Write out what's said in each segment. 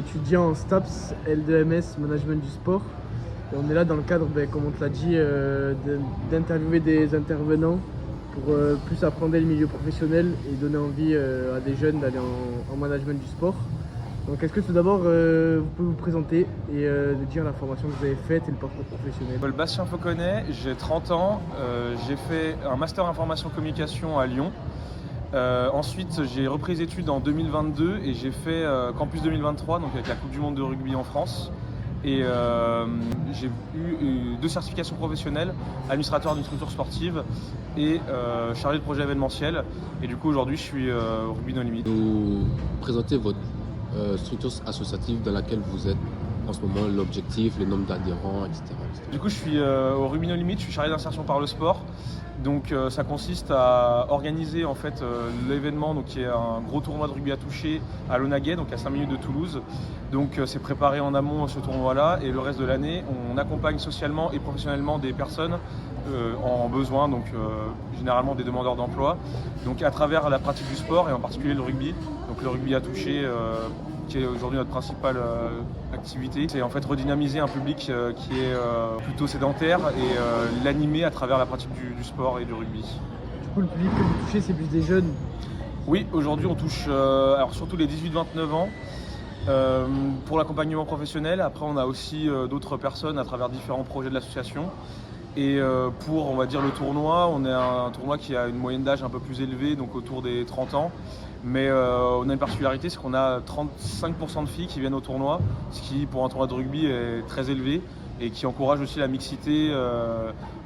Étudiant en STAPS L2MS Management du sport. Et on est là dans le cadre, comme on te l'a dit, d'interviewer des intervenants pour plus apprendre le milieu professionnel et donner envie à des jeunes d'aller en management du sport. Donc est-ce que tout d'abord vous pouvez vous présenter et nous dire la formation que vous avez faite et le parcours professionnel? Je m'appelle Bastien Fauconnet, j'ai 30 ans, j'ai fait un master information communication à Lyon. Ensuite, j'ai repris les études en 2022 et j'ai fait Campus 2023, donc avec la Coupe du Monde de rugby en France. Et j'ai eu 2 certifications professionnelles, administrateur d'une structure sportive et chargé de projet événementiel. Et du coup, aujourd'hui, je suis au Rugby No Limit. Vous présentez votre structure associative dans laquelle vous êtes en ce moment, l'objectif, le nombre d'adhérents, etc. Du coup, je suis au Rugby No Limit, je suis chargé d'insertion par le sport. Donc ça consiste à organiser en fait l'événement, donc qui est un gros tournoi de rugby à toucher à Launaguet, donc à 5 minutes de Toulouse. Donc c'est préparé en amont ce tournoi-là, et le reste de l'année, on accompagne socialement et professionnellement des personnes en besoin, donc généralement des demandeurs d'emploi, donc à travers la pratique du sport et en particulier le rugby. Donc le rugby à toucher, qui est aujourd'hui notre principale activité. C'est en fait redynamiser un public qui est plutôt sédentaire et l'animer à travers la pratique du sport et du rugby. Du coup, le public que vous touchez, c'est plus des jeunes? Oui, aujourd'hui on touche alors surtout les 18-29 ans pour l'accompagnement professionnel. Après on a aussi d'autres personnes à travers différents projets de l'association. Et pour, on va dire, le tournoi, on est un tournoi qui a une moyenne d'âge un peu plus élevée, donc autour des 30 ans. Mais on a une particularité, c'est qu'on a 35% de filles qui viennent au tournoi, ce qui, pour un tournoi de rugby, est très élevé et qui encourage aussi la mixité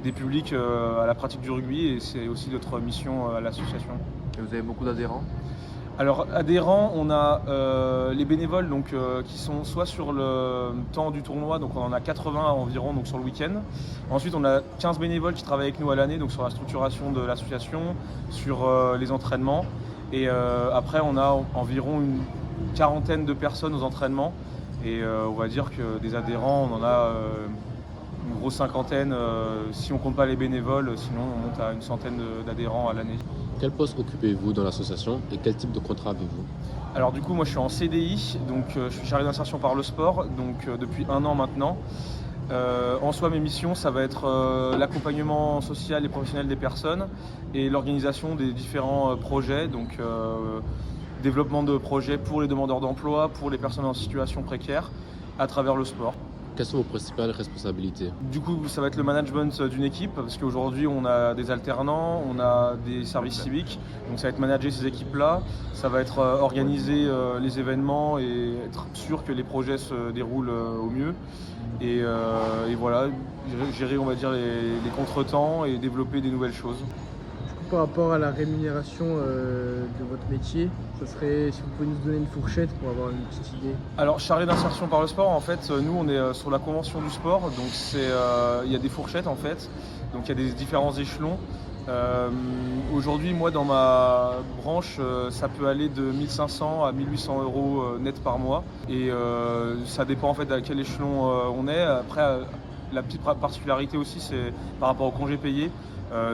des publics à la pratique du rugby. Et c'est aussi notre mission à l'association. Et vous avez beaucoup d'adhérents? Alors adhérents, on a les bénévoles donc, qui sont soit sur le temps du tournoi, donc on en a 80 environ donc sur le week-end. Ensuite on a 15 bénévoles qui travaillent avec nous à l'année, donc sur la structuration de l'association, sur les entraînements. Et après on a environ une quarantaine de personnes aux entraînements. Et on va dire que des adhérents, on en a une grosse cinquantaine, si on compte pas les bénévoles, sinon on monte à une centaine d'adhérents à l'année. Quel poste occupez-vous dans l'association et quel type de contrat avez-vous? Alors du coup moi je suis en CDI, donc je suis chargé d'insertion par le sport, donc depuis 1 an maintenant. En soi mes missions ça va être l'accompagnement social et professionnel des personnes et l'organisation des différents projets, donc développement de projets pour les demandeurs d'emploi, pour les personnes en situation précaire à travers le sport. Quelles sont vos principales responsabilités? Du coup, ça va être le management d'une équipe, parce qu'aujourd'hui, on a des alternants, on a des services civiques, donc ça va être manager ces équipes-là, ça va être organiser les événements et être sûr que les projets se déroulent au mieux. Et voilà, gérer, on va dire, les contretemps et développer des nouvelles choses. Par rapport à la rémunération de votre métier, ça serait, si vous pouvez nous donner une fourchette pour avoir une petite idée. Alors chargé d'insertion par le sport, en fait, nous on est sur la convention du sport, donc il y a des fourchettes en fait, donc il y a des différents échelons. Aujourd'hui, moi dans ma branche, ça peut aller de 1500 à 1800 euros net par mois, et ça dépend en fait à quel échelon on est. Après, la petite particularité aussi, c'est par rapport aux congés payés.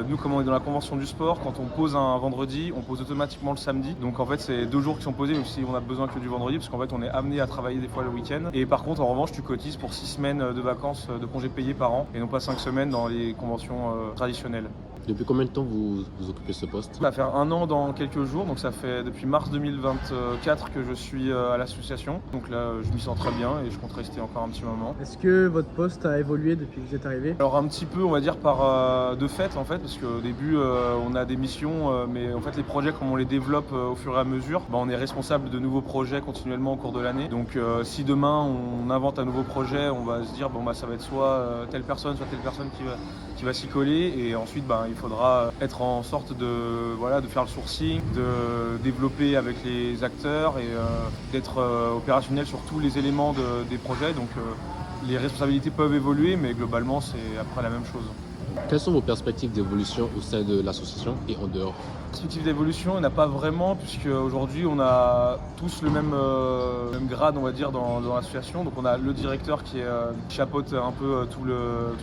Nous, comme on est dans la convention du sport, quand on pose un vendredi, on pose automatiquement le samedi. Donc en fait, c'est 2 jours qui sont posés, même si on a besoin que du vendredi, parce qu'en fait, on est amené à travailler des fois le week-end. Et par contre, en revanche, tu cotises pour 6 semaines de vacances de congés payés par an, et non pas 5 semaines dans les conventions traditionnelles. Depuis combien de temps vous occupez ce poste? Ça va faire 1 an dans quelques jours, donc ça fait depuis mars 2024 que je suis à l'association. Donc là, je m'y sens très bien et je compte rester encore un petit moment. Est-ce que votre poste a évolué depuis que vous êtes arrivé? Alors un petit peu, on va dire par de fait en fait, parce qu'au début on a des missions, mais en fait les projets comme on les développe au fur et à mesure, on est responsable de nouveaux projets continuellement au cours de l'année. Donc si demain on invente un nouveau projet, on va se dire ça va être soit telle personne qui va s'y coller, et ensuite il faudra être en sorte de faire le sourcing, de développer avec les acteurs et d'être opérationnel sur tous les éléments des projets. Donc les responsabilités peuvent évoluer, mais globalement c'est après la même chose. Quelles sont vos perspectives d'évolution au sein de l'association et en dehors? Perspective d'évolution, il n'y en a pas vraiment, puisque aujourd'hui on a tous le même grade, on va dire, dans l'association. Donc on a le directeur qui chapeaute un peu tout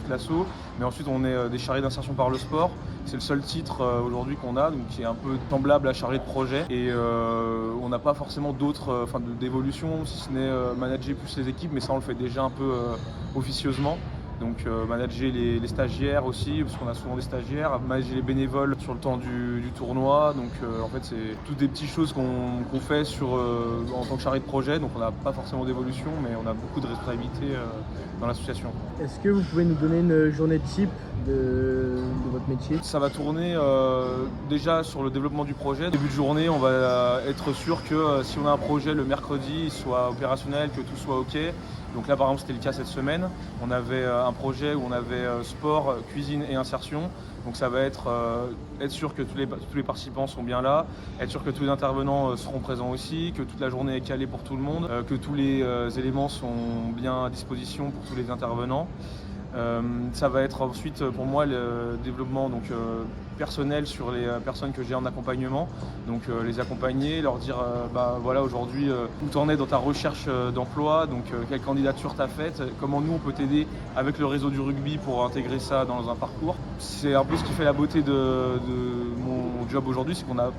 l'assaut, mais ensuite on est des chargés d'insertion par le sport. C'est le seul titre aujourd'hui qu'on a, donc qui est un peu semblable à chargé de projet. Et on n'a pas forcément d'autres, d'évolution, si ce n'est manager plus les équipes, mais ça on le fait déjà un peu officieusement. Donc manager les stagiaires aussi, parce qu'on a souvent des stagiaires, manager les bénévoles sur le temps du tournoi. Donc en fait c'est toutes des petites choses qu'on fait en tant que chargé de projet, donc on n'a pas forcément d'évolution, mais on a beaucoup de responsabilités dans l'association. Est-ce que vous pouvez nous donner une journée type de votre métier? Ça va tourner déjà sur le développement du projet. Début de journée, on va être sûr que si on a un projet le mercredi, il soit opérationnel, que tout soit OK. Donc là, par exemple, c'était le cas cette semaine. On avait un projet où on avait sport, cuisine et insertion. Donc ça va être sûr que tous les participants sont bien là, être sûr que tous les intervenants seront présents aussi, que toute la journée est calée pour tout le monde, que tous les éléments sont bien à disposition pour tous les intervenants. Ça va être ensuite pour moi le développement personnel sur les personnes que j'ai en accompagnement, donc les accompagner, leur dire voilà aujourd'hui où t'en es dans ta recherche d'emploi, donc quelle candidature t'as faite, comment nous on peut t'aider avec le réseau du rugby pour intégrer ça dans un parcours. C'est un peu ce qui fait la beauté de mon job aujourd'hui, c'est qu'on n'a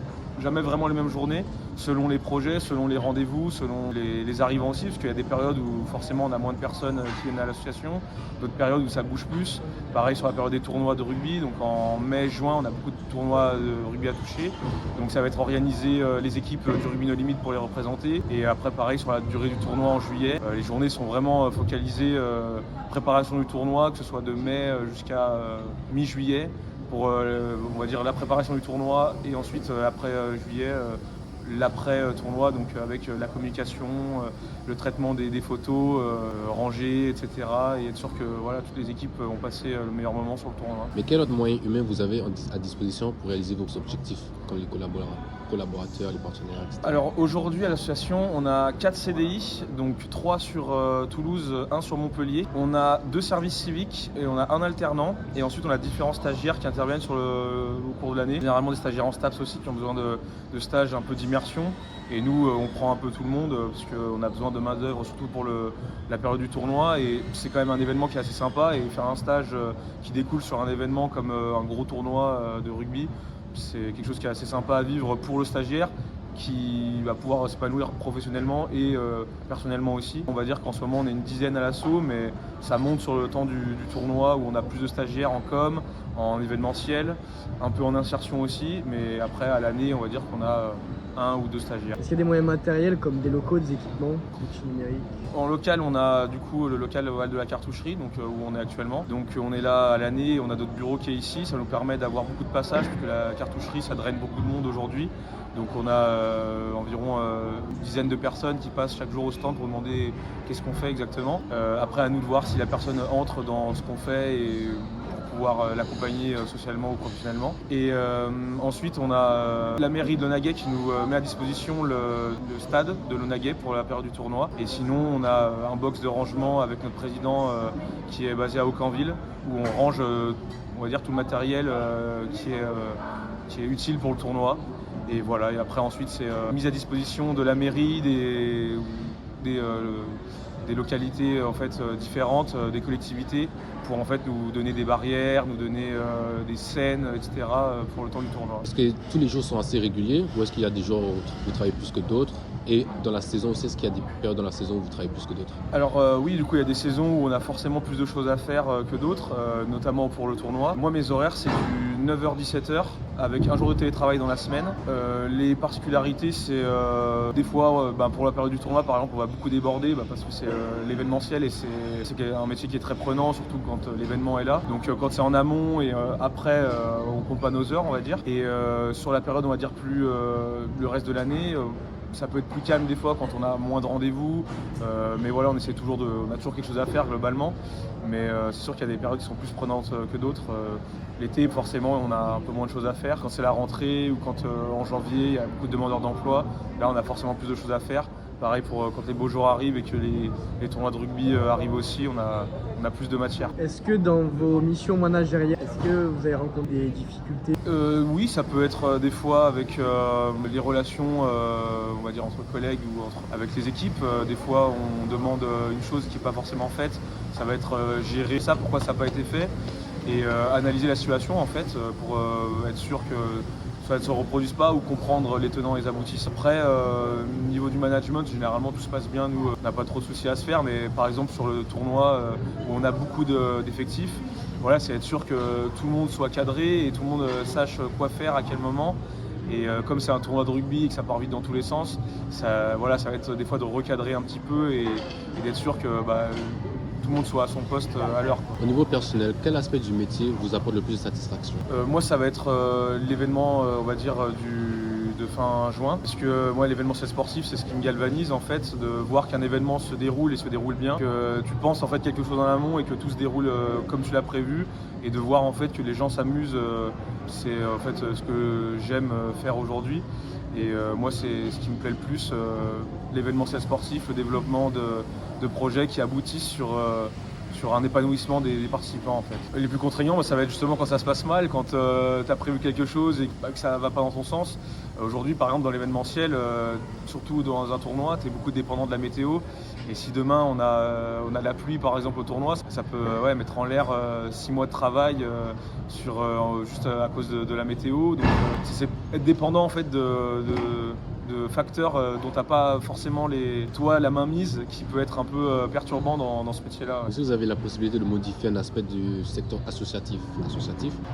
jamais vraiment les mêmes journées, selon les projets, selon les rendez-vous, selon les arrivants aussi, parce qu'il y a des périodes où forcément on a moins de personnes qui viennent à l'association, d'autres périodes où ça bouge plus. Pareil sur la période des tournois de rugby, donc en mai, juin, on a beaucoup de tournois de rugby à toucher, donc ça va être organiser les équipes du rugby no limit pour les représenter, et après pareil sur la durée du tournoi en juillet, les journées sont vraiment focalisées préparation du tournoi, que ce soit de mai jusqu'à mi-juillet, pour on va dire la préparation du tournoi et ensuite après juillet l'après-tournoi, donc avec la communication, le traitement des photos, rangées, etc. Et être sûr que voilà, toutes les équipes ont passé le meilleur moment sur le tournoi. Mais quel autre moyen humain vous avez à disposition pour réaliser vos objectifs, comme les collaborateurs, les partenaires, etc. Alors aujourd'hui à l'association, on a 4 CDI, donc 3 sur Toulouse, 1 sur Montpellier. On a 2 services civiques et on a un alternant. Et ensuite on a différents stagiaires qui interviennent au cours de l'année. Généralement des stagiaires en STAPS aussi qui ont besoin de stages un peu d'immersion. Et nous, on prend un peu tout le monde parce qu'on a besoin de main d'œuvre, surtout pour la période du tournoi. Et c'est quand même un événement qui est assez sympa. Et faire un stage qui découle sur un événement comme un gros tournoi de rugby, c'est quelque chose qui est assez sympa à vivre pour le stagiaire, qui va pouvoir s'épanouir professionnellement et personnellement aussi. On va dire qu'en ce moment on est une dizaine à l'assaut, mais ça monte sur le temps du tournoi où on a plus de stagiaires en com, en événementiel, un peu en insertion aussi, mais après à l'année on va dire qu'on a 1 ou 2 stagiaires. Est-ce qu'il y a des moyens matériels comme des locaux, des équipements, outils numériques? En local, on a du coup le local de la cartoucherie, donc où on est actuellement. Donc on est là à l'année, on a notre bureau qui est ici, ça nous permet d'avoir beaucoup de passages, parce que la cartoucherie ça draine beaucoup de monde aujourd'hui. Donc on a environ une dizaine de personnes qui passent chaque jour au stand pour demander qu'est-ce qu'on fait exactement. Après à nous de voir si la personne entre dans ce qu'on fait et pouvoir l'accompagner socialement ou professionnellement. Et ensuite, on a la mairie de Launaguet qui nous met à disposition le stade de Launaguet pour la période du tournoi. Et sinon, on a un box de rangement avec notre président qui est basé à Aucanville, où on range, on va dire, tout le matériel qui est utile pour le tournoi. Et voilà, et après ensuite, c'est mise à disposition de la mairie, des localités en fait différentes, des collectivités, pour en fait nous donner des barrières, nous donner des scènes, etc. Pour le temps du tournoi. Est-ce que tous les jours sont assez réguliers ou est-ce qu'il y a des jours où vous travaillez plus que d'autres? Et dans la saison aussi, est-ce qu'il y a des périodes dans la saison où vous travaillez plus que d'autres? Alors oui, du coup il y a des saisons où on a forcément plus de choses à faire que d'autres, notamment pour le tournoi. Moi mes horaires c'est du 9h-17h avec un jour de télétravail dans la semaine. Les particularités c'est des fois pour la période du tournoi par exemple on va beaucoup déborder parce que c'est l'événementiel et c'est un métier qui est très prenant, surtout quand l'événement est là. Donc quand c'est en amont et après on compte pas nos heures on va dire. Et sur la période on va dire plus le reste de l'année, ça peut être plus calme des fois quand on a moins de rendez-vous, mais voilà, on a toujours quelque chose à faire globalement, mais c'est sûr qu'il y a des périodes qui sont plus prenantes que d'autres. L'été, forcément, on a un peu moins de choses à faire. Quand c'est la rentrée ou quand en janvier, il y a beaucoup de demandeurs d'emploi, là on a forcément plus de choses à faire. pareil pour quand les beaux jours arrivent et que les tournois de rugby arrivent aussi, on a plus de matière. Est-ce que dans vos missions managériales, est-ce que vous avez rencontré des difficultés? Oui, ça peut être des fois avec les relations, on va dire entre collègues ou avec les équipes. Des fois, on demande une chose qui n'est pas forcément faite. Ça va être gérer ça, pourquoi ça n'a pas été fait, et analyser la situation en fait pour être sûr que ça ne se reproduise pas ou comprendre les tenants et les aboutissants. Après, au niveau du management, généralement tout se passe bien. Nous, on n'a pas trop de soucis à se faire, mais par exemple sur le tournoi où on a beaucoup d'effectifs, voilà, c'est être sûr que tout le monde soit cadré et tout le monde sache quoi faire à quel moment. Et comme c'est un tournoi de rugby et que ça part vite dans tous les sens, ça va être des fois de recadrer un petit peu et d'être sûr que tout le monde soit à son poste à l'heure. Au niveau personnel, quel aspect du métier vous apporte le plus de satisfaction? Moi, ça va être l'événement, on va dire, de fin juin. Parce que moi, l'événementiel sportif, c'est ce qui me galvanise, en fait, de voir qu'un événement se déroule et se déroule bien, que tu penses en fait quelque chose en amont et que tout se déroule comme tu l'as prévu, et de voir en fait que les gens s'amusent, c'est en fait ce que j'aime faire aujourd'hui. Et moi, c'est ce qui me plaît le plus, l'événementiel sportif, le développement de projets qui aboutissent sur un épanouissement des participants en fait. Les plus contraignants, ça va être justement quand ça se passe mal, quand tu as prévu quelque chose et que ça va pas dans ton sens. Aujourd'hui, par exemple, dans l'événementiel, surtout dans un tournoi, tu es beaucoup dépendant de la météo. Et si demain on a la pluie par exemple au tournoi, ça peut mettre en l'air 6 mois de travail juste à cause de la météo. Donc c'est être dépendant en fait de facteurs dont tu n'as pas forcément la main mise, qui peut être un peu perturbant dans ce métier-là. Si vous avez la possibilité de modifier un aspect du secteur associatif,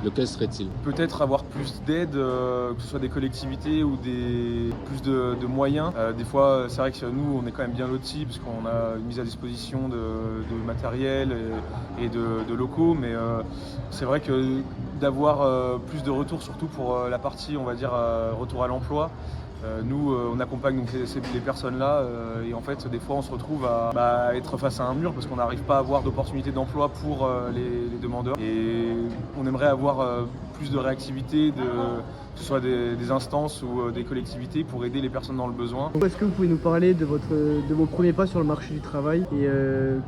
lequel serait-il? Peut-être avoir plus d'aide, que ce soit des collectivités ou plus de moyens. Des fois, c'est vrai que nous, on est quand même bien lotis parce qu'on a une mise à disposition de matériel et de locaux, mais c'est vrai que d'avoir plus de retours, surtout pour la partie, on va dire, retour à l'emploi. Nous, on accompagne donc les personnes-là et en fait, des fois, on se retrouve à être face à un mur parce qu'on n'arrive pas à avoir d'opportunités d'emploi pour les demandeurs. Et on aimerait avoir plus de réactivité, que ce soit des instances ou des collectivités pour aider les personnes dans le besoin. Est-ce que vous pouvez nous parler de vos premiers pas sur le marché du travail et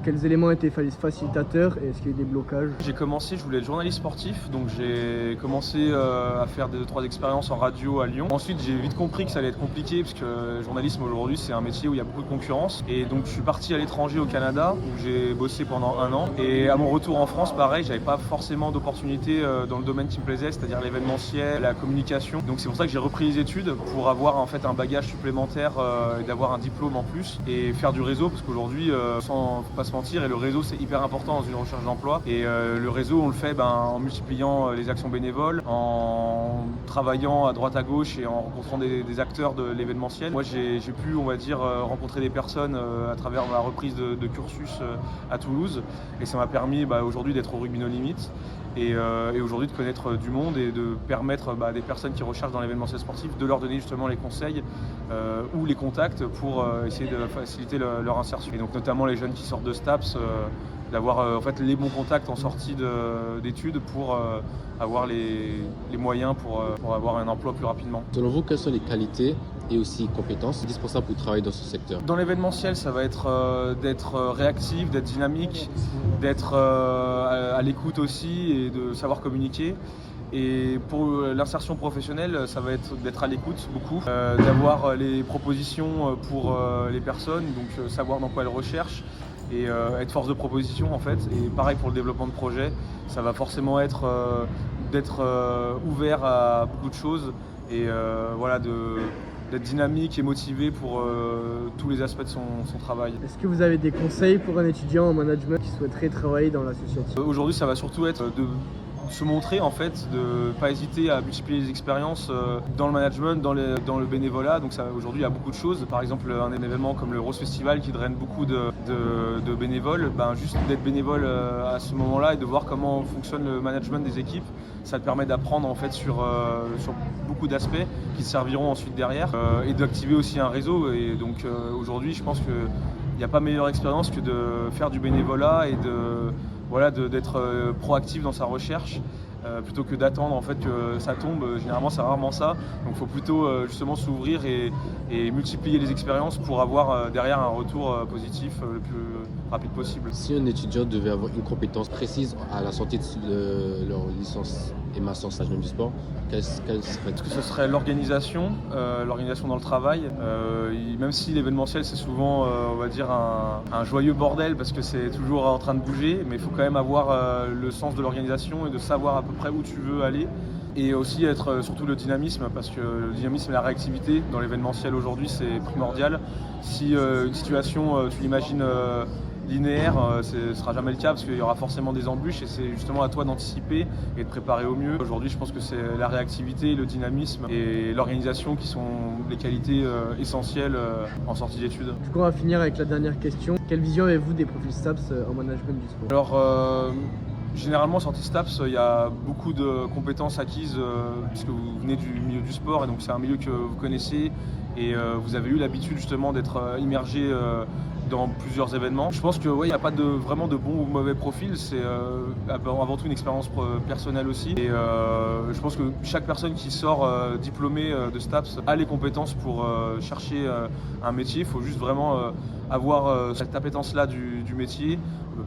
quels éléments étaient facilitateurs et est-ce qu'il y a eu des blocages? J'ai commencé, je voulais être journaliste sportif, donc j'ai commencé à faire 2-3 expériences en radio à Lyon. Ensuite, j'ai vite compris que ça allait être compliqué parce que le journalisme aujourd'hui, c'est un métier où il y a beaucoup de concurrence. Et donc, je suis parti à l'étranger au Canada où j'ai bossé pendant 1 an. Et à mon retour en France, pareil, j'avais pas forcément d'opportunités dans le domaine qui me plaisait, c'est-à-dire l'événementiel, la communication. Donc c'est pour ça que j'ai repris les études pour avoir en fait un bagage supplémentaire et d'avoir un diplôme en plus et faire du réseau parce qu'aujourd'hui, sans pas se mentir, et le réseau c'est hyper important dans une recherche d'emploi. Et le réseau on le fait en multipliant les actions bénévoles, en travaillant à droite à gauche et en rencontrant des acteurs de l'événementiel. Moi j'ai pu, on va dire, rencontrer des personnes à travers ma reprise de cursus à Toulouse et ça m'a permis aujourd'hui d'être au Rugby No Limit et aujourd'hui de connaître du monde et de permettre à des personnes qui recherchent dans l'événementiel sportif de leur donner justement les conseils ou les contacts pour essayer de faciliter leur insertion. Et donc notamment les jeunes qui sortent de STAPS, d'avoir en fait les bons contacts en sortie d'études pour avoir les moyens pour avoir un emploi plus rapidement. Selon vous, quelles sont les qualités et aussi compétences indispensables pour travailler dans ce secteur? Dans l'événementiel, ça va être d'être réactif, d'être dynamique, d'être à l'écoute aussi et de savoir communiquer. Et pour l'insertion professionnelle, ça va être d'être à l'écoute beaucoup, d'avoir les propositions pour les personnes, donc savoir dans quoi elles recherchent et être force de proposition en fait. Et pareil pour le développement de projet, ça va forcément être d'être ouvert à beaucoup de choses et d'être dynamique et motivé pour tous les aspects de son travail. Est-ce que vous avez des conseils pour un étudiant en management qui souhaiterait travailler dans l'associatif? Aujourd'hui, ça va surtout être de se montrer en fait, de ne pas hésiter à multiplier les expériences dans le management, dans le bénévolat. Donc aujourd'hui il y a beaucoup de choses. Par exemple un événement comme le Rose Festival qui draine beaucoup de bénévoles, juste d'être bénévole à ce moment-là et de voir comment fonctionne le management des équipes, ça te permet d'apprendre en fait sur beaucoup d'aspects qui te serviront ensuite derrière et d'activer aussi un réseau. Et donc aujourd'hui je pense qu'il n'y a pas meilleure expérience que de faire du bénévolat et d'être proactif dans sa recherche plutôt que d'attendre en fait que ça tombe. Généralement c'est rarement ça, donc il faut plutôt justement s'ouvrir et multiplier les expériences pour avoir derrière un retour positif le plus rapide possible. Si un étudiant devait avoir une compétence précise à la sortie de leur licence et master management du sport, quelle serait? Est-ce que ce serait l'organisation dans le travail, même si l'événementiel c'est souvent on va dire un joyeux bordel parce que c'est toujours en train de bouger, mais il faut quand même avoir le sens de l'organisation et de savoir à peu près où tu veux aller. Et aussi être surtout le dynamisme, parce que le dynamisme et la réactivité dans l'événementiel aujourd'hui c'est primordial. Si une situation tu l'imagines linéaire, ce ne sera jamais le cas parce qu'il y aura forcément des embûches et c'est justement à toi d'anticiper et de préparer au mieux. Aujourd'hui je pense que c'est la réactivité, le dynamisme et l'organisation qui sont les qualités essentielles en sortie d'études. Du coup on va finir avec la dernière question. Quelle vision avez-vous des profils STAPS en management du sport? Alors généralement en sortie STAPS il y a beaucoup de compétences acquises puisque vous venez du milieu du sport et donc c'est un milieu que vous connaissez et vous avez eu l'habitude justement d'être immergé dans plusieurs événements. Je pense qu'il n'y a pas vraiment de bon ou mauvais profil, c'est avant tout une expérience personnelle aussi. Et je pense que chaque personne qui sort diplômée de STAPS a les compétences pour chercher un métier. Il faut juste vraiment avoir cette appétence-là du métier,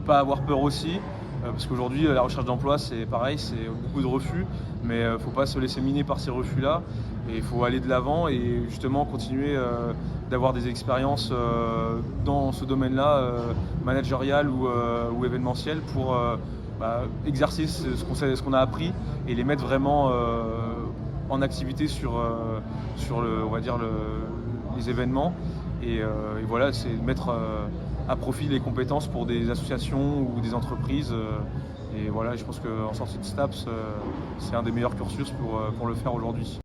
pas avoir peur aussi. Parce qu'aujourd'hui, la recherche d'emploi, c'est pareil, c'est beaucoup de refus, mais il ne faut pas se laisser miner par ces refus-là. Et il faut aller de l'avant et justement continuer d'avoir des expériences dans ce domaine-là, managérial ou événementiel, pour exercer ce qu'on a appris et les mettre vraiment en activité sur on va dire les événements. Et voilà, c'est mettre à profit les compétences pour des associations ou des entreprises. Et voilà, je pense qu'en sortie de STAPS, c'est un des meilleurs cursus pour le faire aujourd'hui.